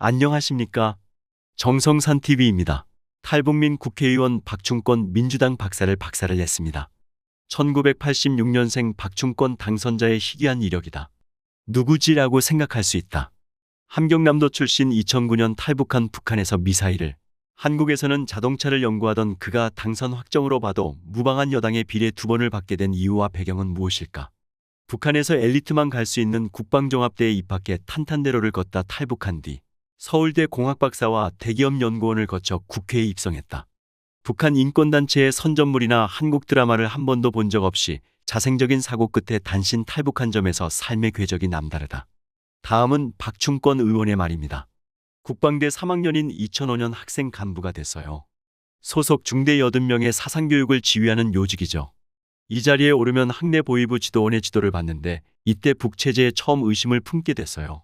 안녕하십니까? 정성산 TV입니다. 탈북민 국회의원 박충권 민주당 박사를 냈습니다. 1986년생 박충권 당선자의 희귀한 이력이다. 누구지라고 생각할 수 있다. 함경남도 출신 2009년 탈북한 북한에서 미사일을, 한국에서는 자동차를 연구하던 그가 당선 확정으로 봐도 무방한 여당의 비례 2번을 받게 된 이유와 배경은 무엇일까? 북한에서 엘리트만 갈 수 있는 국방종합대에 입학해 탄탄대로를 걷다 탈북한 뒤 서울대 공학박사와 대기업 연구원을 거쳐 국회에 입성했다. 북한 인권단체의 선전물이나 한국 드라마를 한 번도 본 적 없이 자생적인 사고 끝에 단신 탈북한 점에서 삶의 궤적이 남다르다. 다음은 박충권 의원의 말입니다. 국방대 3학년인 2005년 학생 간부가 됐어요. 소속 중대 80명의 사상교육을 지휘하는 요직이죠. 이 자리에 오르면 학내 보위부 지도원의 지도를 받는데 이때 북체제에 처음 의심을 품게 됐어요.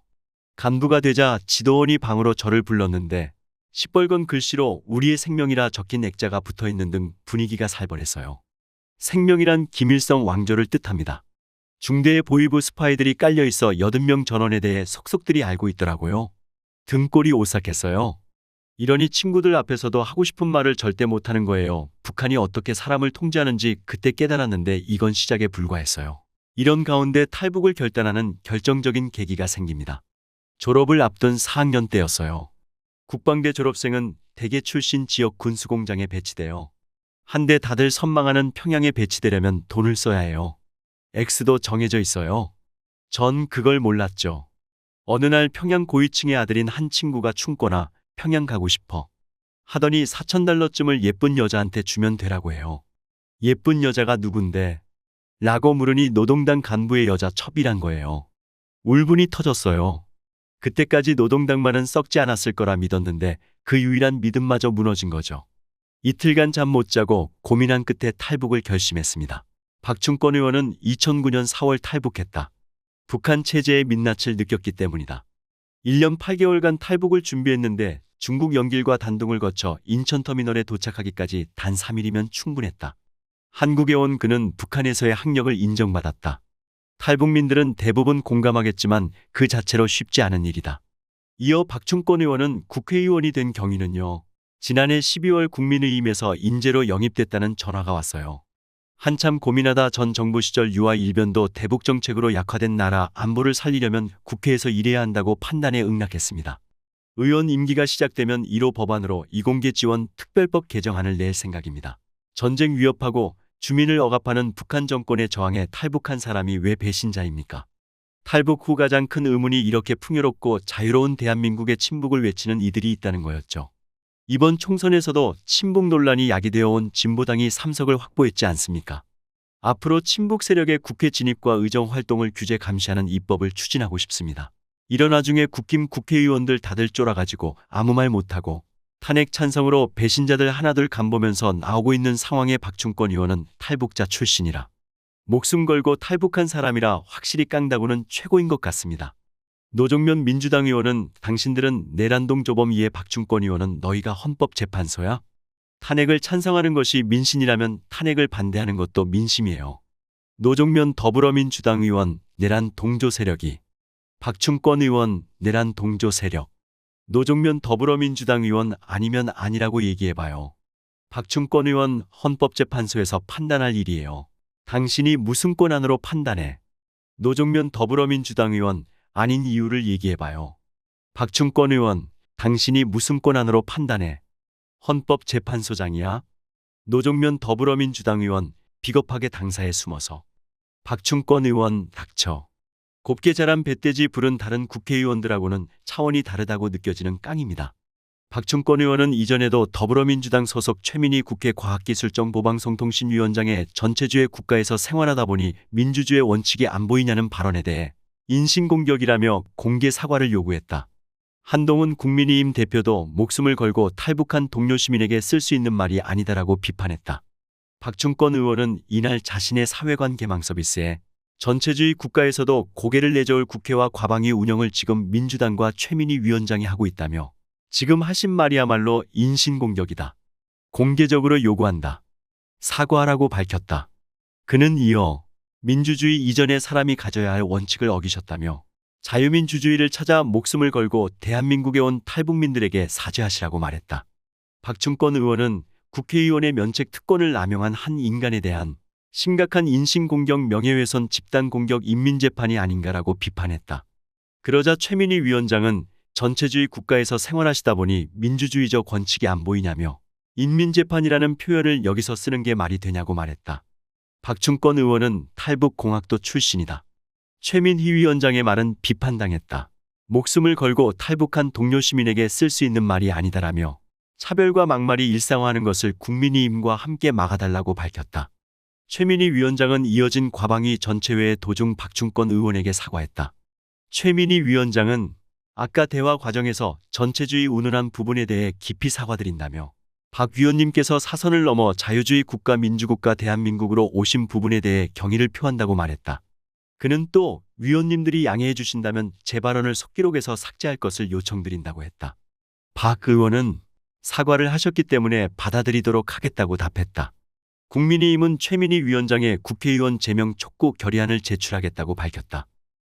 간부가 되자 지도원이 방으로 저를 불렀는데 시뻘건 글씨로 우리의 생명이라 적힌 액자가 붙어있는 등 분위기가 살벌했어요. 생명이란 김일성 왕조를 뜻합니다. 중대의 보위부 스파이들이 깔려있어 80명 전원에 대해 속속들이 알고 있더라고요. 등골이 오싹했어요. 이러니 친구들 앞에서도 하고 싶은 말을 절대 못하는 거예요. 북한이 어떻게 사람을 통제하는지 그때 깨달았는데 이건 시작에 불과했어요. 이런 가운데 탈북을 결단하는 결정적인 계기가 생깁니다. 졸업을 앞둔 4학년 때였어요. 국방대 졸업생은 대개 출신 지역 군수공장에 배치돼요. 한데 다들 선망하는 평양에 배치되려면 돈을 써야 해요. 액수도 정해져 있어요. 전 그걸 몰랐죠. 어느 날 평양 고위층의 아들인 한 친구가 춤거나 평양 가고 싶어 하더니 4,000달러쯤을 예쁜 여자한테 주면 되라고 해요. 예쁜 여자가 누군데? 라고 물으니 노동당 간부의 여자 첩이란 거예요. 울분이 터졌어요. 그때까지 노동당만은 썩지 않았을 거라 믿었는데 그 유일한 믿음마저 무너진 거죠. 이틀간 잠 못 자고 고민한 끝에 탈북을 결심했습니다. 박충권 의원은 2009년 4월 탈북했다. 북한 체제의 민낯을 느꼈기 때문이다. 1년 8개월간 탈북을 준비했는데 중국 연길과 단둥을 거쳐 인천터미널에 도착하기까지 단 3일이면 충분했다. 한국에 온 그는 북한에서의 학력을 인정받았다. 탈북민들은 대부분 공감하겠지만 그 자체로 쉽지 않은 일이다. 이어 박충권 의원은 국회의원이 된 경위는요. 지난해 12월 국민의힘에서 인재로 영입됐다는 전화가 왔어요. 한참 고민하다 전 정부 시절 유아 일변도 대북 정책으로 약화된 나라 안보를 살리려면 국회에서 일해야 한다고 판단에 응낙했습니다. 의원 임기가 시작되면 1호 법안으로 이공계 지원 특별법 개정안을 낼 생각입니다. 전쟁 위협하고 주민을 억압하는 북한 정권의 저항에 탈북한 사람이 왜 배신자입니까? 탈북 후 가장 큰 의문이 이렇게 풍요롭고 자유로운 대한민국의 친북을 외치는 이들이 있다는 거였죠. 이번 총선에서도 친북 논란이 야기되어 온 진보당이 3석을 확보했지 않습니까? 앞으로 친북 세력의 국회 진입과 의정 활동을 규제 감시하는 입법을 추진하고 싶습니다. 이런 와중에 국힘 국회의원들 다들 쫄아가지고 아무 말 못하고 탄핵 찬성으로 배신자들 하나둘 간보면서 나오고 있는 상황에 박충권 의원은 탈북자 출신이라 목숨 걸고 탈북한 사람이라 확실히 깡다구는 최고인 것 같습니다. 노종면 민주당 의원은 당신들은 내란동 조범 이에 박충권 의원은 너희가 헌법재판소야? 탄핵을 찬성하는 것이 민심이라면 탄핵을 반대하는 것도 민심이에요. 노종면 더불어민주당 의원 내란 동조 세력이 박충권 의원 내란 동조 세력 노종면 더불어민주당 의원 아니면 아니라고 얘기해봐요. 박충권 의원 헌법재판소에서 판단할 일이에요. 당신이 무슨 권한으로 판단해? 노종면 더불어민주당 의원 아닌 이유를 얘기해봐요. 박충권 의원 당신이 무슨 권한으로 판단해? 헌법재판소장이야? 노종면 더불어민주당 의원 비겁하게 당사에 숨어서 박충권 의원 닥쳐. 곱게 자란 뱃돼지 부른 다른 국회의원들하고는 차원이 다르다고 느껴지는 깡입니다. 박충권 의원은 이전에도 더불어민주당 소속 최민희 국회 과학기술정보방송통신위원장의 전체주의 국가에서 생활하다 보니 민주주의 원칙이 안 보이냐는 발언에 대해 인신공격이라며 공개 사과를 요구했다. 한동훈 국민의힘 대표도 목숨을 걸고 탈북한 동료 시민에게 쓸 수 있는 말이 아니다라고 비판했다. 박충권 의원은 이날 자신의 사회관 개망 서비스에 전체주의 국가에서도 고개를 내저을 국회와 과방위 운영을 지금 민주당과 최민희 위원장이 하고 있다며 지금 하신 말이야말로 인신공격이다. 공개적으로 요구한다. 사과하라고 밝혔다. 그는 이어 민주주의 이전에 사람이 가져야 할 원칙을 어기셨다며 자유민주주의를 찾아 목숨을 걸고 대한민국에 온 탈북민들에게 사죄하시라고 말했다. 박충권 의원은 국회의원의 면책 특권을 남용한 한 인간에 대한 심각한 인신공격, 명예훼손, 집단공격, 인민재판이 아닌가라고 비판했다. 그러자 최민희 위원장은 전체주의 국가에서 생활하시다 보니 민주주의적 원칙이 안 보이냐며 인민재판이라는 표현을 여기서 쓰는 게 말이 되냐고 말했다. 박충권 의원은 탈북공학도 출신이다. 최민희 위원장의 말은 비판당했다. 목숨을 걸고 탈북한 동료 시민에게 쓸 수 있는 말이 아니다라며 차별과 막말이 일상화하는 것을 국민의힘과 함께 막아달라고 밝혔다. 최민희 위원장은 이어진 과방위 전체회의 도중 박충권 의원에게 사과했다. 최민희 위원장은 아까 대화 과정에서 전체주의 운운한 부분에 대해 깊이 사과드린다며 박 위원님께서 사선을 넘어 자유주의 국가 민주국가 대한민국으로 오신 부분에 대해 경의를 표한다고 말했다. 그는 또 위원님들이 양해해 주신다면 제 발언을 속기록에서 삭제할 것을 요청드린다고 했다. 박 의원은 사과를 하셨기 때문에 받아들이도록 하겠다고 답했다. 국민의힘은 최민희 위원장의 국회의원 제명 촉구 결의안을 제출하겠다고 밝혔다.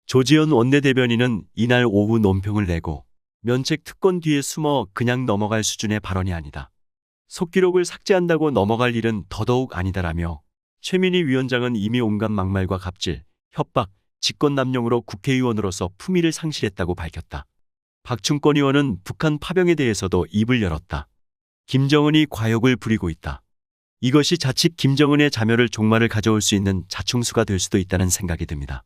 조지현 원내대변인은 이날 오후 논평을 내고 면책 특권 뒤에 숨어 그냥 넘어갈 수준의 발언이 아니다. 속기록을 삭제한다고 넘어갈 일은 더더욱 아니다라며 최민희 위원장은 이미 온갖 막말과 갑질, 협박, 직권남용으로 국회의원으로서 품위를 상실했다고 밝혔다. 박충권 의원은 북한 파병에 대해서도 입을 열었다. 김정은이 과욕을 부리고 있다. 이것이 자칫 김정은의 자멸을 종말을 가져올 수 있는 자충수가 될 수도 있다는 생각이 듭니다.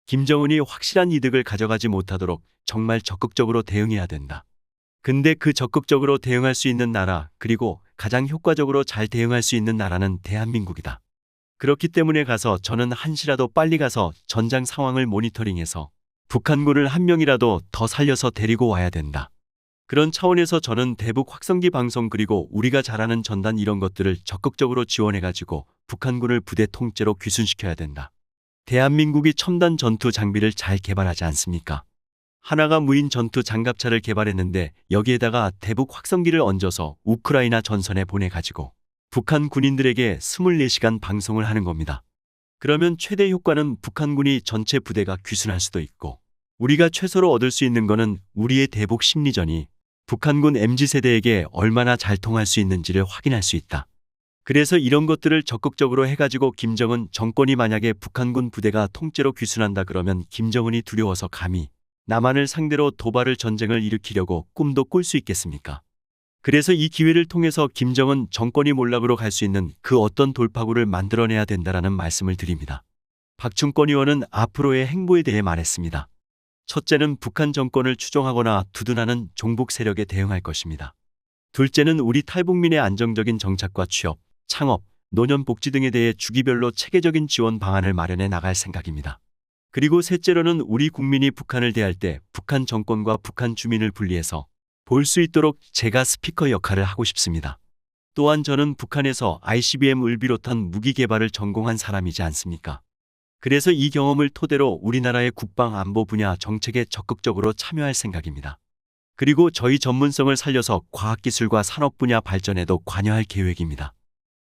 김정은이 확실한 이득을 가져가지 못하도록 정말 적극적으로 대응해야 된다. 근데 그 적극적으로 대응할 수 있는 나라, 그리고 가장 효과적으로 잘 대응할 수 있는 나라는 대한민국이다. 그렇기 때문에 가서 저는 한시라도 빨리 가서 전장 상황을 모니터링해서 북한군을 한 명이라도 더 살려서 데리고 와야 된다. 그런 차원에서 저는 대북 확성기 방송 그리고 우리가 잘하는 전단 이런 것들을 적극적으로 지원해가지고 북한군을 부대 통째로 귀순시켜야 된다. 대한민국이 첨단 전투 장비를 잘 개발하지 않습니까? 하나가 무인 전투 장갑차를 개발했는데 여기에다가 대북 확성기를 얹어서 우크라이나 전선에 보내가지고 북한 군인들에게 24시간 방송을 하는 겁니다. 그러면 최대 효과는 북한군이 전체 부대가 귀순할 수도 있고 우리가 최소로 얻을 수 있는 거는 우리의 대북 심리전이 북한군 MZ세대에게 얼마나 잘 통할 수 있는지를 확인할 수 있다. 그래서 이런 것들을 적극적으로 해가지고 김정은 정권이 만약에 북한군 부대가 통째로 귀순한다 그러면 김정은이 두려워서 감히 남한을 상대로 도발을 전쟁을 일으키려고 꿈도 꿀 수 있겠습니까? 그래서 이 기회를 통해서 김정은 정권이 몰락으로 갈 수 있는 그 어떤 돌파구를 만들어내야 된다라는 말씀을 드립니다. 박충권 의원은 앞으로의 행보에 대해 말했습니다. 첫째는 북한 정권을 추종하거나 두둔하는 종북 세력에 대응할 것입니다. 둘째는 우리 탈북민의 안정적인 정착과 취업, 창업, 노년 복지 등에 대해 주기별로 체계적인 지원 방안을 마련해 나갈 생각입니다. 그리고 셋째로는 우리 국민이 북한을 대할 때 북한 정권과 북한 주민을 분리해서 볼 수 있도록 제가 스피커 역할을 하고 싶습니다. 또한 저는 북한에서 ICBM을 비롯한 무기 개발을 전공한 사람이지 않습니까? 그래서 이 경험을 토대로 우리나라의 국방 안보 분야 정책에 적극적으로 참여할 생각입니다. 그리고 저희 전문성을 살려서 과학기술과 산업 분야 발전에도 관여할 계획입니다.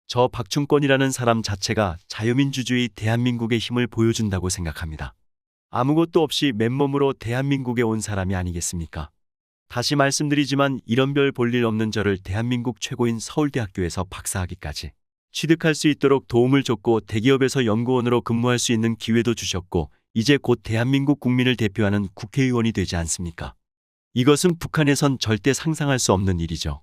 저 박충권이라는 사람 자체가 자유민주주의 대한민국의 힘을 보여준다고 생각합니다. 아무것도 없이 맨몸으로 대한민국에 온 사람이 아니겠습니까? 다시 말씀드리지만 이런 별 볼일 없는 저를 대한민국 최고인 서울대학교에서 박사학위까지 취득할 수 있도록 도움을 줬고 대기업에서 연구원으로 근무할 수 있는 기회도 주셨고 이제 곧 대한민국 국민을 대표하는 국회의원이 되지 않습니까? 이것은 북한에선 절대 상상할 수 없는 일이죠.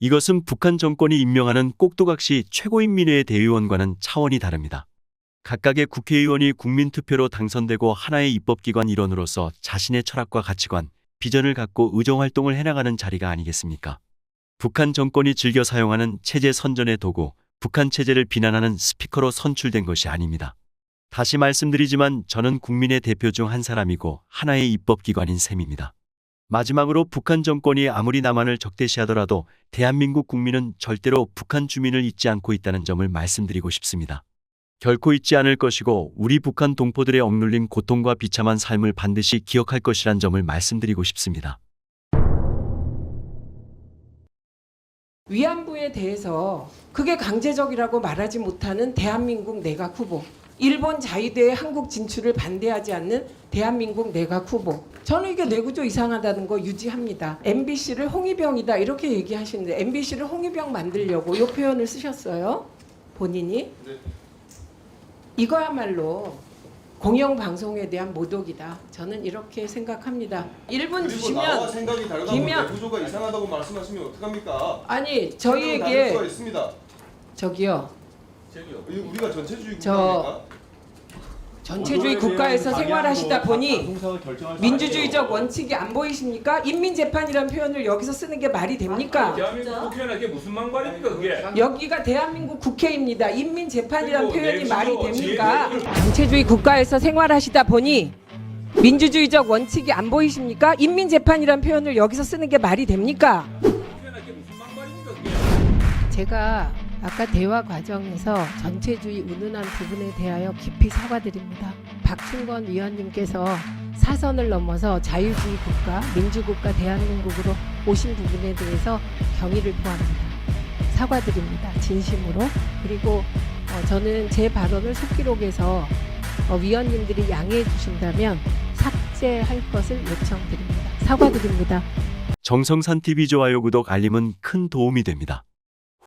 이것은 북한 정권이 임명하는 꼭두각시 최고인민회의 대의원과는 차원이 다릅니다. 각각의 국회의원이 국민투표로 당선되고 하나의 입법기관 일원으로서 자신의 철학과 가치관, 비전을 갖고 의정활동을 해나가는 자리가 아니겠습니까? 북한 정권이 즐겨 사용하는 체제 선전의 도구, 북한 체제를 비난하는 스피커로 선출된 것이 아닙니다. 다시 말씀드리지만 저는 국민의 대표 중 한 사람이고 하나의 입법기관인 셈입니다. 마지막으로 북한 정권이 아무리 남한을 적대시하더라도 대한민국 국민은 절대로 북한 주민을 잊지 않고 있다는 점을 말씀드리고 싶습니다. 결코 잊지 않을 것이고 우리 북한 동포들의 억눌린 고통과 비참한 삶을 반드시 기억할 것이란 점을 말씀드리고 싶습니다. 위안부에 대해서 그게 강제적이라고 말하지 못하는 대한민국 내각 후보 일본 자위대의 한국 진출을 반대하지 않는 대한민국 내각 후보. 저는 이게 내구조 이상하다는 거 유지합니다. MBC를 홍위병이다 이렇게 얘기하시는데 MBC를 홍위병 만들려고 이 표현을 쓰셨어요. 본인이. 네. 이거야말로 공영방송에 대한 모독이다. 저는 이렇게 생각합니다. 1분 그리고 주시면 나와 생각이 다르다고 김영- 내구조가 이상하다고 말씀하시면 어떡합니까? 아니 다를 저희에게 수가 있습니다. 저기요. 우리가 전체주의 저- 국가입니까? 전체주의 국가에서 생활하시다 보니 민주주의적 원칙이 안 보이십니까? 인민재판이라는 표현을 여기서 쓰는 게 말이 됩니까? 대한민국 국회의원 그게 무슨 망발입니까 그게? 여기가 대한민국 국회입니다. 인민재판이라는 그리고 표현이 내부도 말이 됩니까? 지혜를- 전체주의 국가에서 생활하시다 보니 민주주의적 원칙이 안 보이십니까? 인민재판이라는 표현을 여기서 쓰는 게 말이 됩니까? 국회의원 그게 무슨 망발입니까 그게? 제가 아까 대화 과정에서 전체주의 운운한 부분에 대하여 깊이 사과드립니다. 박충건 위원님께서 사선을 넘어서 자유주의 국가, 민주국가 대한민국으로 오신 부분에 대해서 경의를 표합니다. 사과드립니다. 진심으로. 그리고 저는 제 발언을 속기록에서 위원님들이 양해해 주신다면 삭제할 것을 요청드립니다. 사과드립니다. 정성산 TV 좋아요 구독 알림은 큰 도움이 됩니다.